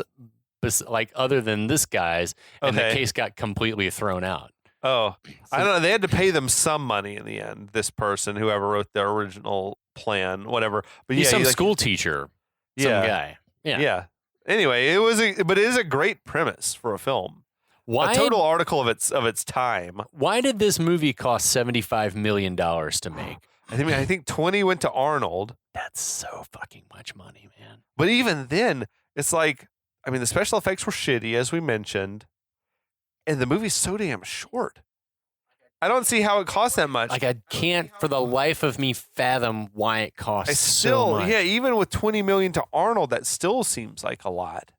other than this guy's, and the case got completely thrown out. Oh, I don't know. They had to pay them some money in the end. This person, whoever wrote the original plan, whatever. But he's some school teacher, some guy. Yeah. Anyway, it is a great premise for a film. A total article of its time. Why did this movie cost $75 million to make? I think 20 went to Arnold. That's so fucking much money, man. But even then, it's the special effects were shitty, as we mentioned. And the movie's so damn short. I don't see how it costs that much. I can't for the life of me fathom why it costs so much. Yeah, even with $20 million to Arnold, that still seems like a lot.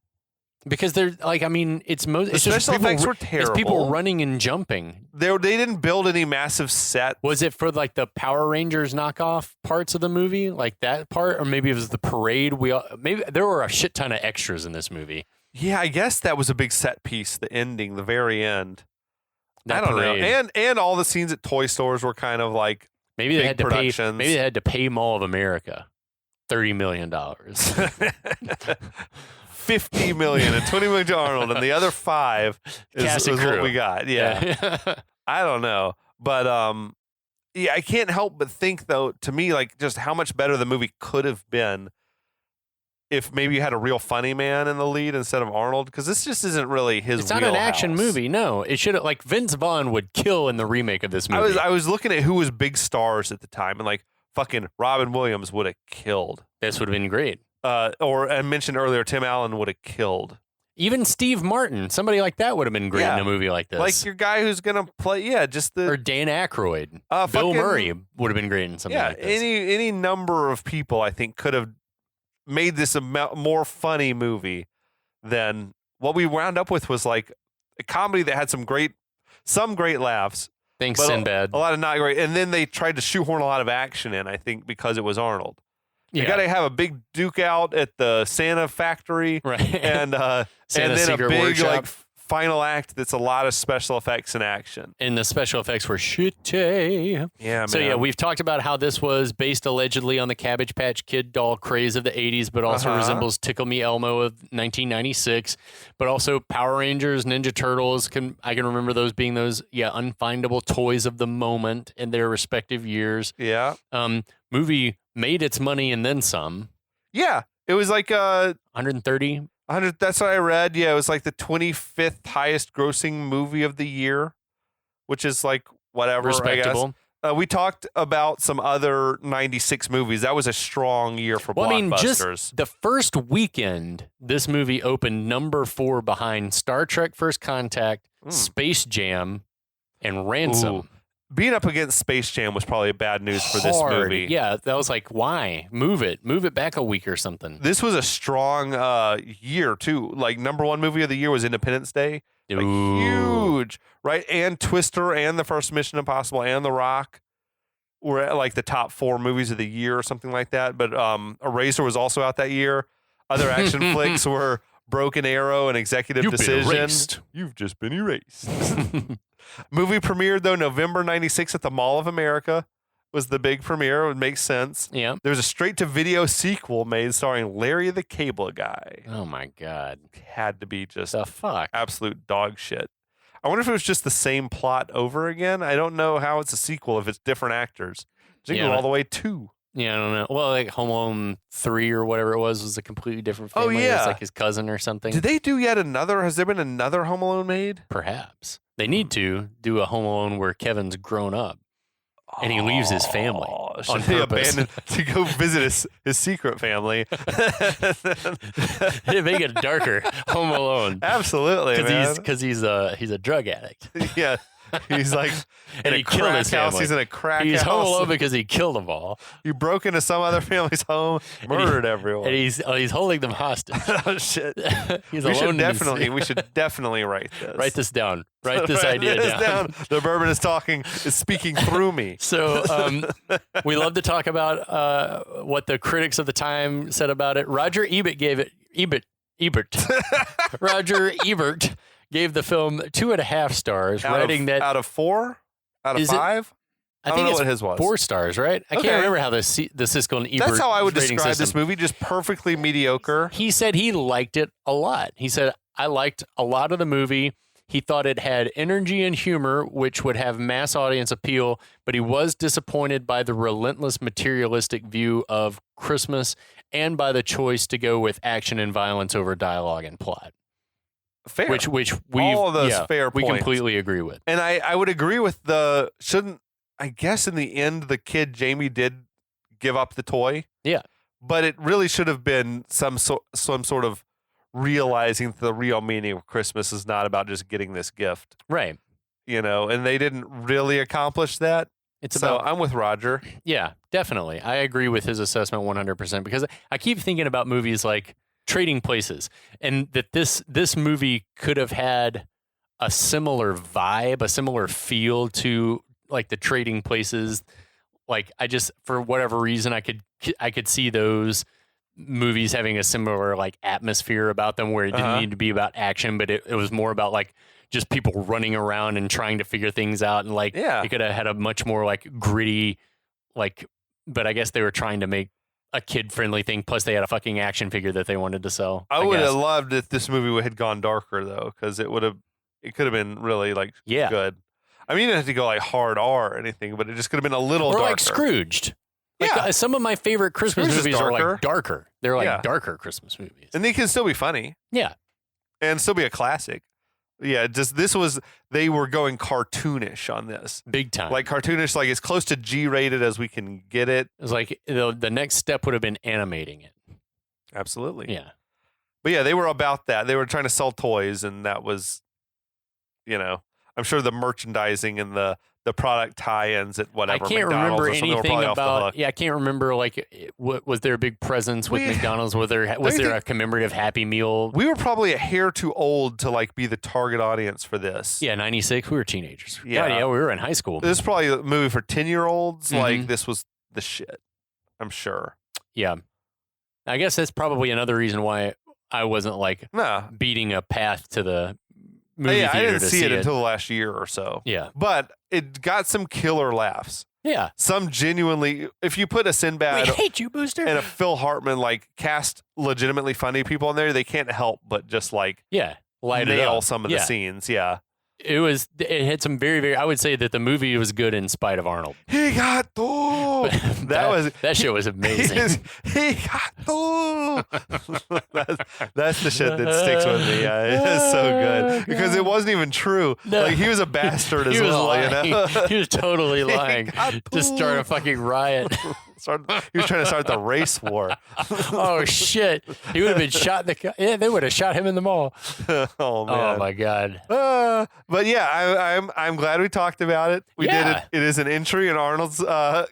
Because they're it's special effects were terrible. It's people running and jumping. They didn't build any massive set. Was it for the Power Rangers knockoff parts of the movie, that part, or maybe it was the parade? Maybe there were a shit ton of extras in this movie. Yeah, I guess that was a big set piece. The ending, the very end. I don't know. And all the scenes at toy stores were kind of maybe they had to productions. Maybe they had to pay Mall of America $30 million. $50 million and $20 million to Arnold, and the other $5 is what we got. Yeah. I don't know. But I can't help but think, though, to me, just how much better the movie could have been if maybe you had a real funny man in the lead instead of Arnold, because this just isn't really his It's not an action movie, no. It should have, Vince Vaughn would kill in the remake of this movie. I was looking at who was big stars at the time, and fucking Robin Williams would have killed. This would have been great. Or I mentioned earlier, Tim Allen would have killed. Even Steve Martin, somebody like that would have been great in a movie like this. Your guy who's gonna play, or Dan Aykroyd, Bill Murray would have been great in something like this. Any number of people I think could have made this a more funny movie than what we wound up with. Was a comedy that had some great laughs. Thanks, Sinbad. A lot of not great, and then they tried to shoehorn a lot of action in. I think because it was Arnold. You got to have a big duke out at the Santa factory, right? And then a big workshop. final act that's a lot of special effects and action. And the special effects were shitty. Yeah, man. So yeah, we've talked about how this was based allegedly on the Cabbage Patch Kid doll craze of the 80s, but also resembles Tickle Me Elmo of 1996. But also Power Rangers, Ninja Turtles. I can remember those being those unfindable toys of the moment in their respective years. Yeah. Movie made its money and then some. Yeah, it was like 130. 100. That's what I read. Yeah, it was like the 25th highest grossing movie of the year, which is like whatever. Respectable. I guess. We talked about some other 96 movies. That was a strong year for blockbusters. I mean, just the first weekend, this movie opened number 4 behind Star Trek: First Contact, Space Jam, and Ransom. Ooh. Being up against Space Jam was probably bad news for this movie. Yeah, that was like, why? Move it back a week or something. This was a strong year, too. Like, number 1 movie of the year was Independence Day. Like, huge, right? And Twister and The First Mission Impossible and The Rock were at, like, the top 4 movies of the year or something like that. But Eraser was also out that year. Other action flicks were Broken Arrow and Executive Decision. You've just been erased. Movie premiered, though, November 96 at the Mall of America was the big premiere. It makes sense. Yeah. There was a straight-to-video sequel made starring Larry the Cable Guy. Oh, my God. Had to be just the fuck? Absolute dog shit. I wonder if it was just the same plot over again. I don't know how it's a sequel if it's different actors. Jingle All The Way 2. Yeah, I don't know. Well, like Home Alone 3 or whatever it was a completely different family. Oh, yeah. It was like his cousin or something. Did they do yet another? Has there been another Home Alone made? Perhaps. They need to do a Home Alone where Kevin's grown up and he leaves his family on purpose. To go visit his secret family. Make it darker. Home Alone. Absolutely, man. Because he's a drug addict. Yeah. He's like in a crack house. He's in a crack house. He's home alone because he killed them all. You broke into some other family's home, murdered everyone. And he's holding them hostage. Oh, shit. He's we alone. Should definitely write this. Write this down. Write this idea down. The bourbon is speaking through me. So we love to talk about what the critics of the time said about it. Roger Ebert gave it. Ebert. Roger Ebert gave the film 2.5 stars, writing that out of 4, out of 5. I think know it's what his was. 4 stars, right? I can't remember how the Siskel and Ebert. That's how I would describe system. this movie, just perfectly mediocre. He said he liked it a lot. He said, I liked a lot of the movie. He thought it had energy and humor, which would have mass audience appeal, but he was disappointed by the relentless materialistic view of Christmas and by the choice to go with action and violence over dialogue and plot. Fair. Which we all of those fair we points. completely agree with. And I would agree with I guess in the end the kid Jamie did give up the toy. Yeah. But it really should have been some sort of realizing the real meaning of Christmas is not about just getting this gift. Right. And they didn't really accomplish that. I'm with Roger. Yeah, definitely. I agree with his assessment 100% because I keep thinking about movies like Trading Places, and that this movie could have had a similar vibe, a similar feel to like the Trading Places. Like for whatever reason, I could see those movies having a similar like atmosphere about them where it didn't need to be about action, but it was more about like just people running around and trying to figure things out. And like, it could have had a much more like gritty, like, but I guess they were trying to make a kid-friendly thing. Plus, they had a fucking action figure that they wanted to sell. I would have loved if this movie had gone darker, though, because it could have been really like good. I mean, you didn't have to go like hard R or anything, but it just could have been a little darker. Or like Scrooged. Like, some of my favorite Christmas movies are like darker. They're like darker Christmas movies, and they can still be funny. Yeah, and still be a classic. Yeah, they were going cartoonish on this. Big time. Like cartoonish, like as close to G-rated as we can get it. It was like the next step would have been animating it. Absolutely. Yeah. But yeah, they were about that. They were trying to sell toys, and that was, I'm sure the merchandising and the product tie-ins at whatever. I can't McDonald's remember anything about. Yeah, I can't remember like was there a big presence with McDonald's? Was there a commemorative Happy Meal? We were probably a hair too old to like be the target audience for this. Yeah, 96. We were teenagers. Yeah, God, we were in high school. This is probably a movie for 10-year-olds. Like this was the shit. I'm sure. Yeah, I guess that's probably another reason why I wasn't like beating a path to the movie theater. I didn't to see it until the last year or so. Yeah. But it got some killer laughs. Yeah. Some genuinely, if you put a Sinbad We hate you, Booster. and a Phil Hartman, like cast legitimately funny people in there, they can't help but just like nail some of the scenes. Yeah. It had some very, very, I would say that the movie was good in spite of Arnold. He got through. That shit was amazing. He got through. That's the shit that sticks with me. Yeah, it's so good because it wasn't even true. No. Like he was a bastard as well. Lying. You know? He was totally lying to start a fucking riot. He was trying to start the race war. Oh shit! He would have been shot in the. Yeah, they would have shot him in the mall. Oh man! Oh my god! But yeah, I'm glad we talked about it. We did it. It is an entry in Arnold's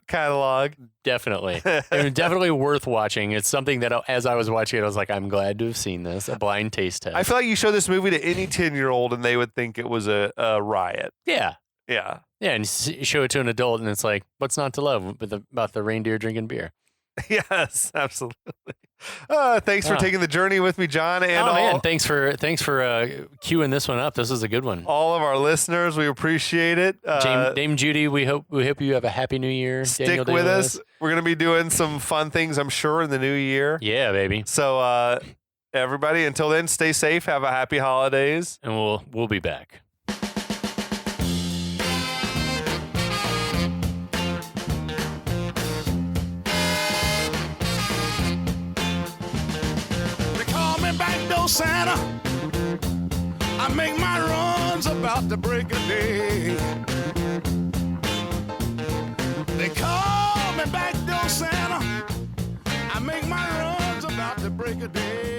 catalog. Definitely, definitely worth watching. It's something that as I was watching it, I was like, I'm glad to have seen this. A blind taste test. I feel like you show this movie to any 10-year-old and they would think it was a riot. Yeah. Yeah. Yeah, and you show it to an adult, and it's like, what's not to love about the reindeer drinking beer? Yes, absolutely. Thanks for taking the journey with me, John. And man, thanks for queuing this one up. This was a good one. All of our listeners, we appreciate it. Dame Judy, we hope you have a happy new year. Stick with us. We're gonna be doing some fun things, I'm sure, in the new year. Yeah, baby. So, everybody, until then, stay safe. Have a happy holidays, and we'll be back. Santa, I make my runs about the break of day. They call me back door Santa, I make my runs about the break of day.